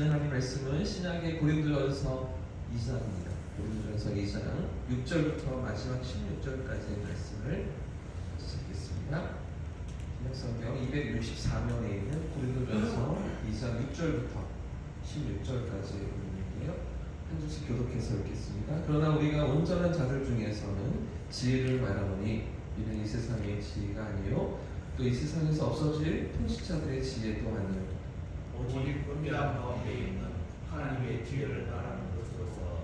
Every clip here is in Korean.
주시는 하나님 말씀은 신약의 고린도전서 2장입니다. 고린도전서 2장 6절부터 마지막 16절까지의 말씀을 시작하겠습니다. 신약성경 264면에 있는 고린도전서 2장 6절부터 16절까지의 부분인데요. 한 줄씩 교독해서 읽겠습니다. 그러나 우리가 온전한 자들 중에서는 지혜를 말하노니 이는 이 세상의 지혜가 아니요 또 이 세상에서 없어질 통치자들의 지혜도 아니요 오직 은밀한 가운데 있는 하나님의 지혜를 말하는 것으로서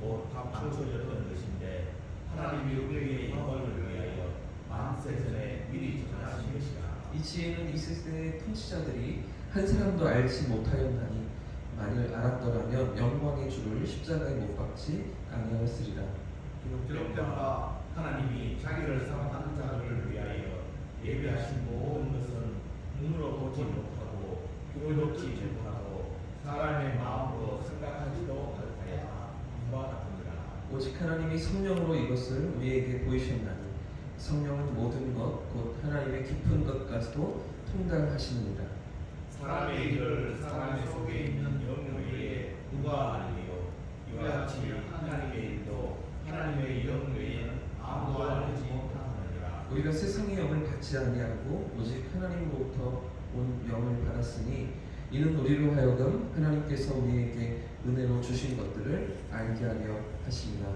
곧 감춰졌던 것인데 하나님이 우리의 영광을 위하여 만세 전에 미리 정하신 것이라. 이 지혜는 이 세대의 통치자들이 한 사람도 알지 못하였나니 만일 알았더라면 영광의 주를 십자가에 못 박지 아니하였으리라. 기록된 바 하나님이 자기를 사랑하는 자들을 위하여 예비하신 모든 것은 눈으로 보지 못하고 의롭지 못하고 사람의 마음으로 생각하지도 못하여 이와 같으니라. 오직 하나님이 성령으로 이것을 우리에게 보이셨나니 성령은 모든 것 곧 하나님의 깊은 것까지도 통달하시느니라. 사람의 일을 사람의 속에 있는 영 외에 누가 알리요? 이와 같이 하나님의 일도 하나님의 영 외에는 아무도 알지 못하느니라. 우리가 세상의 영을 받지 아니하고 오직 하나님으로부터 온 영을 받았으니 이는 우리로 하여금 하나님께서 우리에게 은혜로 주신 것들을 알게 하려 하심이라.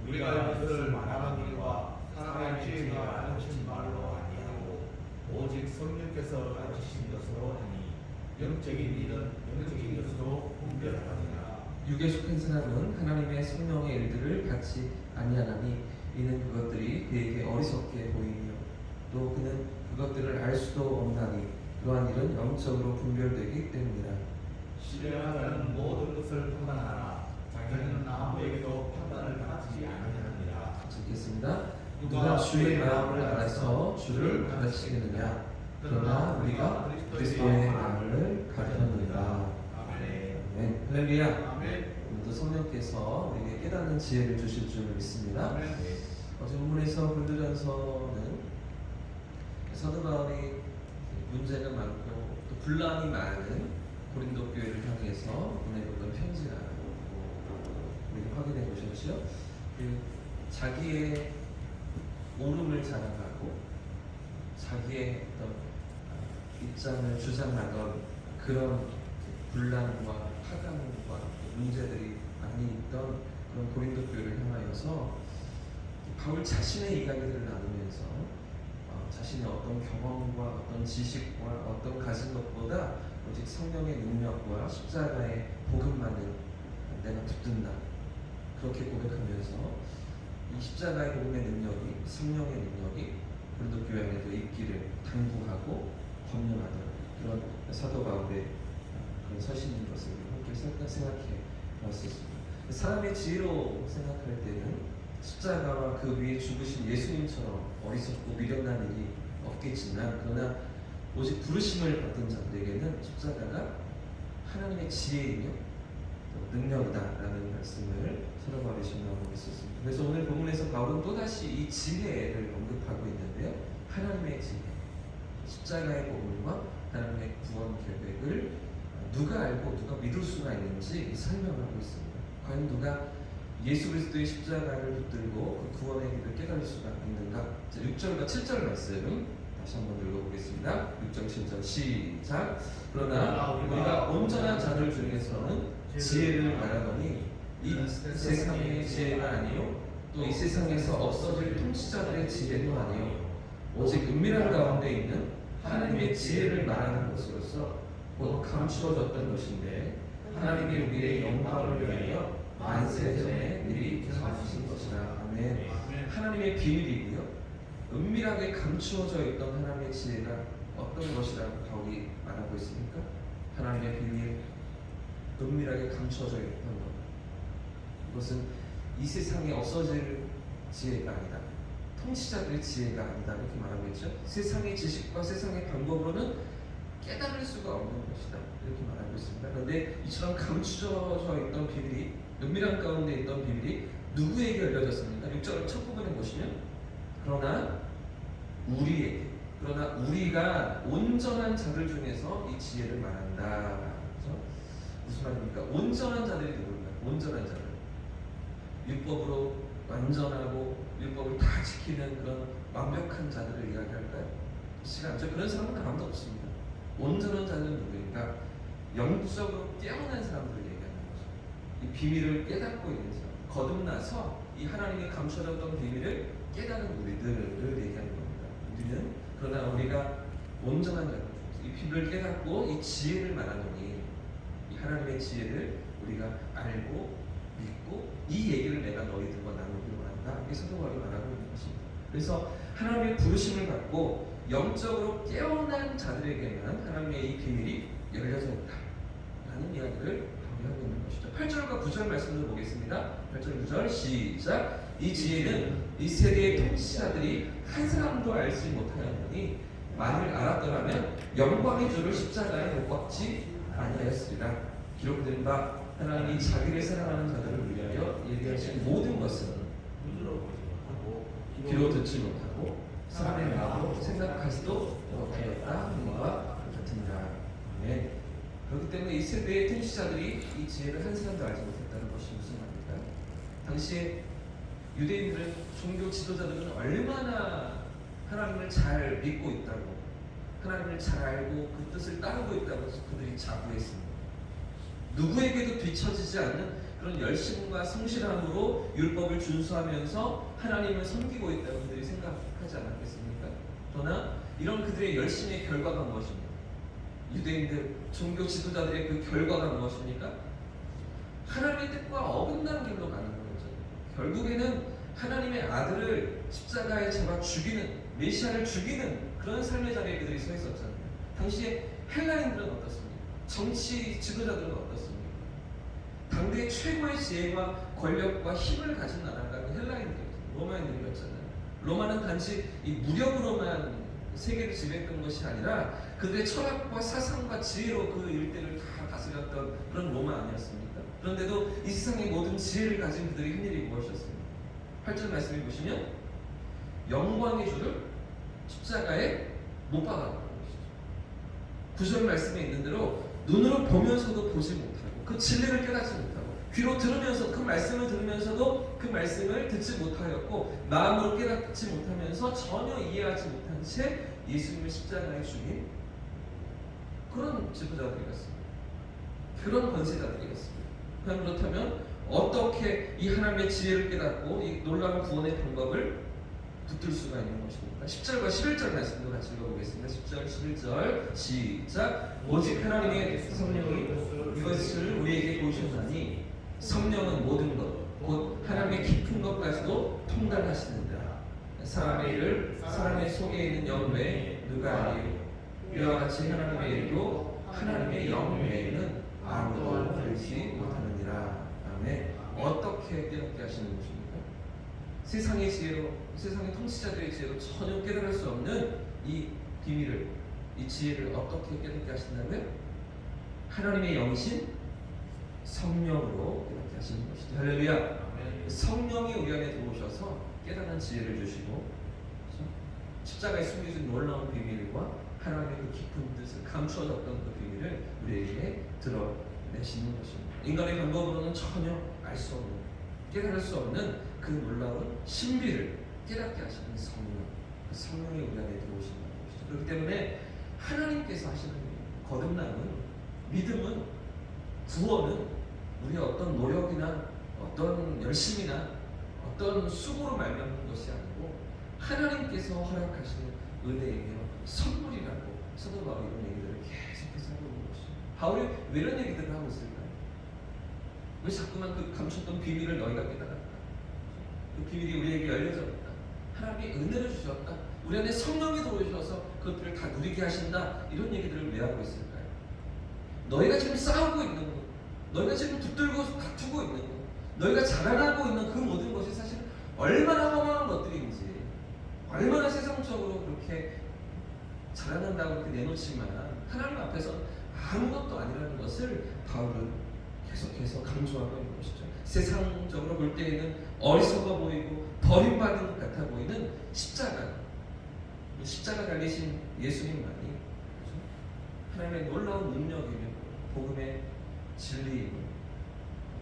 우리가 이것을 말하는 일과 사람의 지혜가 가르친 말로 아니하고 오직 성령께서 가르치신 것으로 하니 영적인 일은 영적인 것으로 분별하느니라. 육에 속한 사람은 하나님의 성령의 일들을 받지 아니하나니 이는 그것들이 그에게 어리석게 보이며 또 그는 그것들을 알 수도 없나니 그러한 일은 영적으로 분별되기 때문이라. 신뢰하는 자는 모든 것을 판단하나 자기는 아무에게도 판단을 받지 아니하느니라. 읽겠습니다. 누가 주의 마음을 알아서 주를 가르치겠느냐? 그러나 우리가 그리스도의 마음을 가르쳤느니라. 아멘. 할렐루야. 오늘도 성령께서 우리에게 깨닫는 지혜를 주실 줄 믿습니다. 어제 본문에서 고린도전서는 사도 바울이 문제가 많고 또 분란이 많은 고린도 교회를 향해서 보내보던 편지라고 우리가 확인해 보셨죠? 자기의 옳음을 자랑하고 자기의 어떤 입장을 주장하던 그런 분란과 파강과 문제들이 많이 있던 그런 고린도 교회를 향하여서 바울 자신의 이야기들을 나누면서 자신의 어떤 경험과 어떤 지식과 어떤 가진 것보다 오직 성령의 능력과 십자가의 복음만을 내가 붙든다. 그렇게 고백하면서 이 십자가의 복음의 능력이, 성령의 능력이 고린도 교회 안에도 있기를 당부하고 권면하는 그런 사도 바울의 그런 서신인 것을 함께 생각해 보았습니다. 사람의 지혜로 생각할 때는 십자가와 그 위에 죽으신 예수님처럼 어리석고 미련한 일이 없겠지만 그러나 오직 부르심을 받은 자들에게는 십자가가 하나님의 지혜이며 능력이다라는 말씀을 사도 바울이 전하고 있었습니다. 그래서 오늘 본문에서 바울은 또다시 이 지혜를 언급하고 있는데요. 하나님의 지혜, 십자가의 복음과 하나님의 구원 계획을 누가 알고 누가 믿을 수가 있는지 설명하고 있습니다. 과연 누가 예수 그리스도의 십자가를 붙들고 그 구원의 길을 깨달을 수가 있는가? 6절과 7절 말씀 다시 한번 읽어보겠습니다. 6절 7절 시작. 그러나 우리가 온전한 자들 중에서는 지혜를 말하노니 이 세상의 지혜가 아니요 또 이 세상에서 없어질 통치자들의 지혜도 아니요 오직 은밀한 가운데 있는 하나님의 지혜를 말하는 것으로서 곧 감추어졌던 것인데 하나님이 우리의 영광을 위하여 만세 전에 미리 정하신 것이라. 아멘. 하나님의 비밀이고요. 은밀하게 감추어져 있던 하나님의 지혜가 어떤 것이라고 바울이 말하고 있습니까? 하나님의 비밀, 은밀하게 감추어져 있던 것. 이것은 이 세상에 없어질 지혜가 아니다. 통치자들의 지혜가 아니다. 이렇게 말하고 있죠. 세상의 지식과 세상의 방법으로는 깨달을 수가 없는 것이다. 이렇게 말하고 있습니다. 그런데 이처럼 감추어져 있던 비밀이, 은밀한 가운데 있던 비밀이 누구에게 알려졌습니까? 6절 첫 부분에 보시면 그러나 우리에게, 그러나 우리가 온전한 자들 중에서 이 지혜를 말한다. 그렇죠? 무슨 무슨 말입니까? 온전한 자들이 누구인가? 온전한 자들. 율법으로 완전하고 율법을 다 지키는 그런 완벽한 자들을 이야기할까요? 시간죠. 그런 사람은 아무도 없습니다. 온전한 자는 누구인가? 영적으로 깨어난 사람들을 얘기하는 거죠. 이 비밀을 깨닫고 있는 사람, 거듭나서 이 하나님이 감춰졌던 비밀을 깨달은 우리들을 얘기하는 겁니다. 우리는 그러나 우리가 온전한 자들, 이 비밀을 깨닫고 이 지혜를 말하노니 이 하나님의 지혜를 우리가 알고 믿고 이 얘기를 내가 너희들과 나누기를 원한다. 이게 사도 바울이 말하고 있는 것입니다. 그래서 하나님의 부르심을 받고 영적으로 깨어난 자들에게만 하나님의 이 비밀이 열려져 있다 라는 이야기를 하고 있는 것이죠. 8절과 9절 말씀을 보겠습니다. 8절 9절 시작. 이 지혜는 이 세대의 통치자들이 한 사람도 알지 못하였느니 만일 알았더라면 영광의 주를 십자가에 못 박지 아니하였으리라. 기록된 바 하나님이 자기를 사랑하는 자들을 위하여 예비하신 모든 것은 귀로 듣지 못하고 사람의 마음으로 생각하지도 못하였다 하는 것과 같으니라. 네. 그렇기 때문에 이 세대의 통치자들이 이 지혜를 한 사람도 알지 못했다는 것이 무슨 말입니까? 당시에 유대인들은 종교 지도자들은 얼마나 하나님을 잘 믿고 있다고, 하나님을 잘 알고 그 뜻을 따르고 있다고 그들이 자부했습니다. 누구에게도 뒤처지지 않는 그런 열심과 성실함으로 율법을 준수하면서 하나님을 섬기고 있다고 그들이 생각하지 않았겠습니까? 그러나 이런 그들의 열심의 결과가 무엇입니까? 유대인들, 종교 지도자들의 그 결과가 무엇입니까? 하나님의 뜻과 어긋난 길로 가는 거죠. 결국에는 하나님의 아들을 십자가에 잡아 죽이는, 메시아를 죽이는 그런 삶의 자리에 그들이 서 있었잖아요. 당시에 헬라인들은 어떻습니까? 정치 지도자들은 어떻습니까? 당대의 최고의 지혜와 권력과 힘을 가진 나라가 헬라인들이었죠. 로마인들이었잖아요. 로마는 단지 이 무력으로만 세계를 지배했던 것이 아니라 그들의 철학과 사상과 지혜로 그 일대를 다 다스렸던 그런 로마 아니었습니까? 그런데도 이 세상의 모든 지혜를 가진 그들의 한 일이 무엇이었습니까? 8절 말씀해 보시면 영광의 주를 십자가에 못 박았다는 것이죠. 9절 말씀에 있는 대로 눈으로 보면서도 보지 못하고 그 진리를 깨닫지 못하고 귀로 들으면서 그 말씀을 들으면서도 그 말씀을 듣지 못하였고 마음으로 깨닫지 못하면서 전혀 이해하지 못한 채 예수님을 십자가에 죽인 그런 지도자들이었습니다. 그런 권세자들이었습니다. 그렇다면 어떻게 이 하나님의 지혜를 깨닫고 이 놀라운 구원의 방법을 붙들 수가 있는 것입니까? 10절과 11절 말씀도 같이 읽어보겠습니다. 10절, 11절 시작. 오직 하나님의 성령이 이것을 우리에게 보이셨나니 성령은 모든 것 곧 하나님의 깊은 것까지도 통달하시는다. 사람의 일을 사람의 속에 있는 영 외에 누가 알리요? 이와 같이 하나님의 일도 하나님의 영 외에는 아무도 알지 못하느니라. 아멘. 어떻게 깨닫게 하시는 것입니까? 세상의 지혜로, 세상의 통치자들의 지혜로 전혀 깨달을 수 없는 이 비밀을, 이 지혜를 어떻게 깨닫게 하신다고요? 하나님의 영이신 성령으로 깨닫게 하시는 것이죠. 할렐루야. 성령이 우리 안에 들어오셔서 깨닫는 지혜를 주시고, 그렇죠? 십자가에 숨겨진 놀라운 비밀과 하나님의 그 깊은 뜻을 감추어졌던 그 비밀을 우리에게 드러내시는 것입니다. 인간의 방법으로는 전혀 알 수 없는, 깨달을 수 없는 그 놀라운 신비를 깨닫게 하시는 성령, 그 성령이 우리 안에 들어오시는 것이죠. 그렇기 때문에 하나님께서 하시는 거듭남은, 믿음은, 구원은 우리의 어떤 노력이나 어떤 열심이나 어떤 수고로 말미암는 것이 아니고 하나님께서 허락하시는 은혜이며 선물이라고 사도 바울이 이런 얘기들을 계속해서 하고 있는 것이죠. 바울이 왜 이런 얘기들을 하고 있을까요? 왜 자꾸만 그 감췄던 비밀을 너희가 깨달았다? 그 비밀이 우리에게 열려졌다. 하나님이 은혜를 주셨다. 우리 안에 성령이 들어오셔서 그것들을 다 누리게 하신다. 이런 얘기들을 왜 하고 있을까요? 너희가 지금 싸우고 있는 것, 너희가 지금 붙들고 다투고 있는 것, 너희가 자랑하고 있는 그 모든 것이 사실 얼마나 허망한 것들인지, 얼마나 세상적으로 그렇게 자랑한다고 그렇게 내놓지만 하나님 앞에서 아무것도 아니라는 것을 바울은 계속해서 강조하고 있는 것이죠. 세상적으로 볼 때에는 어리석어 보이고 버림받은 것 같아 보이는 십자가 달리신 예수님만이, 그렇죠? 하나님의 놀라운 능력이며 복음의 진리임을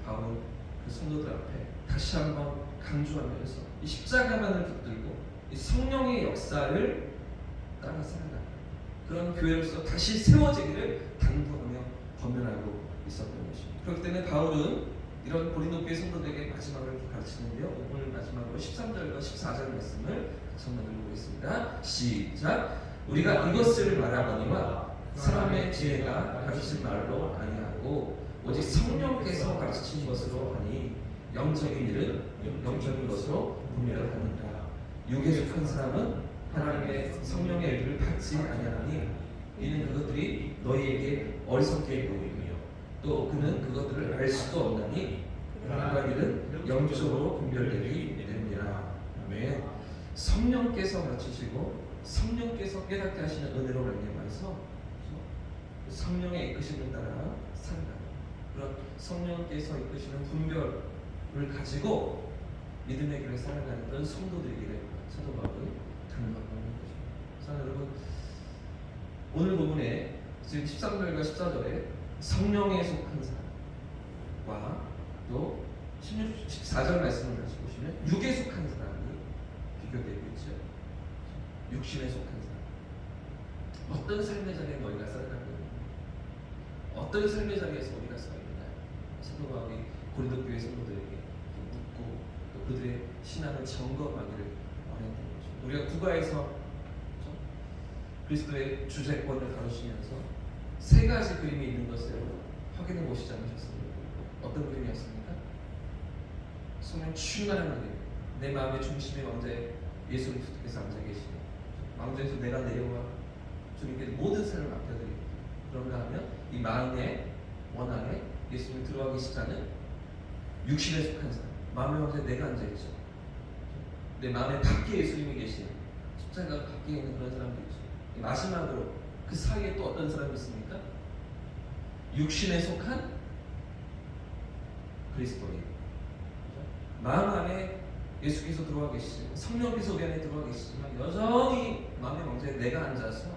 바울은 그 성도들 앞에 다시 한번 강조하면서 이 십자가만을 붙들고 이 성령의 역사를 따라 살아가는 그런 교회로서 다시 세워지기를 당부하며 권면하고 있었던 것입니다. 그렇기 때문에 바울은 이런 고린도 교회 성도들에게 마지막을 가르치는데요. 오늘 마지막으로 13절과 14절 말씀을 전해 드리겠습니다. 시작. 우리가 이것을 말하거니와 사람의 지혜가 가르친 말로 아니하고 오직 성령께서 가르치신 것으로 하니 영적인 일은 영적인 것으로 분별하느니라. 육에 속한 사람은 하나님의 성령의 일을 받지 아니하니 이는 그것들이 너희에게 어리석게 보이며 또 그는 그것들을 알 수도 없나니 그러한 일은 영적으로 분별되기 때문이라. 아멘. 성령께서 가르치시고 성령께서 깨닫게 하시는 은혜로 말미암아서 성령의 이끄심을 따라 살아가는 그런 성령께서 이끄시는 분별을 가지고 믿음의 길을 살아가는 그런 성도들에게 사도 바울은 강조하고 있는 것입니다. 자, 여러분, 오늘 본문에 지금 13절과 14절에 성령에 속한 사람과 또 14절 말씀을 다시 보시면 육에 속한 사람이 비교되고 있죠. 육신에 속한 사람. 어떤 삶의 자리에 너희가 살아가고 어떤 삶의 자리에서 우리가 서 있느냐. 사도 바울이 고린도 교회 성도들에게 묻고 또 그들의 신앙을 점검하기를 원했던 거죠. 우리가 국가에서 그리스도의 주재권을 다루시면서 세 가지 그림이 있는 것을 확인해 보시지 않으셨습니까? 어떤 그림이었습니까? 성령 충만한 그림. 내 마음의 중심의 왕자에 예수 그리스도께서 앉아 계시고 왕좌에서 내가 내려와 주님께 모든 삶을 맡겨드리고 그런가 하면 이 마음의 원앙에 예수님이 들어와 계시지 않은 육신에 속한 사람, 마음의 왕자에 내가 앉아있죠. 내 마음의 밖에 예수님이 계신 십자가 밖에 있는 그런 사람도 있죠. 마지막으로 그 사이에 또 어떤 사람이 있습니까? 육신에 속한 그리스도인. 마음 안에 예수께서 들어와 계시지만 성령께서 우리 안에 들어와 계시지만 여전히 마음의 왕자에 내가 앉아서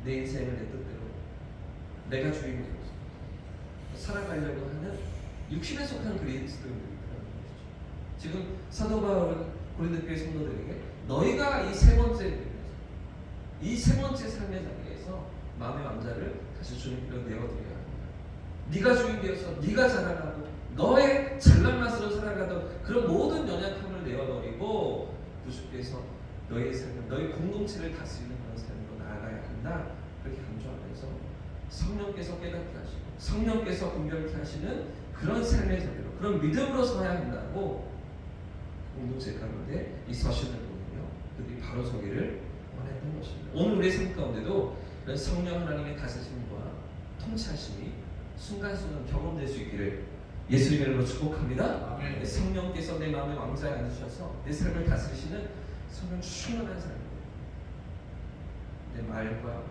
내 인생을 내 뜻대로 내가 주인으로서 살아가려고 하는 육신에 속한 그리스도인들이라는 것이죠. 지금 사도 바울은 고린도 교회 성도들에게 너희가 이 세 번째 삶의 자리에서 마음의 왕자를 다시 주님께로 내어드려야 합니다. 네가 주인 되어서 네가 자라나고 너의 잘난 맛으로 살아가던 그런 모든 연약함을 내어버리고 구주께서 너의 삶을, 너의 공동체를 다스리는 그런 삶으로 나아가야 한다. 그렇게 강조하면서 성령께서 깨닫게 하시고 성령께서 분별케 하시는 그런 삶의 자리로 그런 믿음으로 서야 한다고 공동체 가운데 이 서신을 보며 그들이 바로 서기를 원했던 것입니다. 오늘 우리의 삶 가운데도 이런 성령 하나님의 다스림과 통치하심이 순간순간 경험될 수 있기를 예수님의 이름으로 축복합니다. 아멘. 성령께서 내 마음의 왕자에 앉으셔서 내 삶을 다스리시는 성령 충만한 삶, 내 말과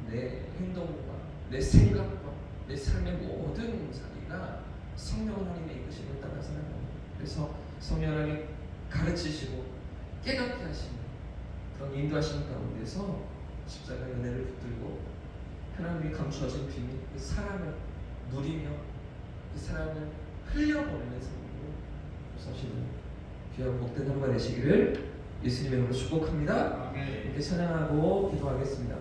내 행동과 내 생각과 내 삶의 모든 자리가 성령 하나님의 이끄심을 따라 살아갑니다. 그래서 성령 하나님이 가르치시고 깨닫게 하시는 그런 인도하시는 가운데서 십자가의 은혜를 붙들고 하나님이 감추어진 비밀, 그 사랑을 누리며 그 사랑을 흘려보내는 삶으로 서시는 귀한 복된 하루가 되시기를 예수님의 이름으로 축복합니다. 아멘. 이렇게 찬양하고 기도하겠습니다.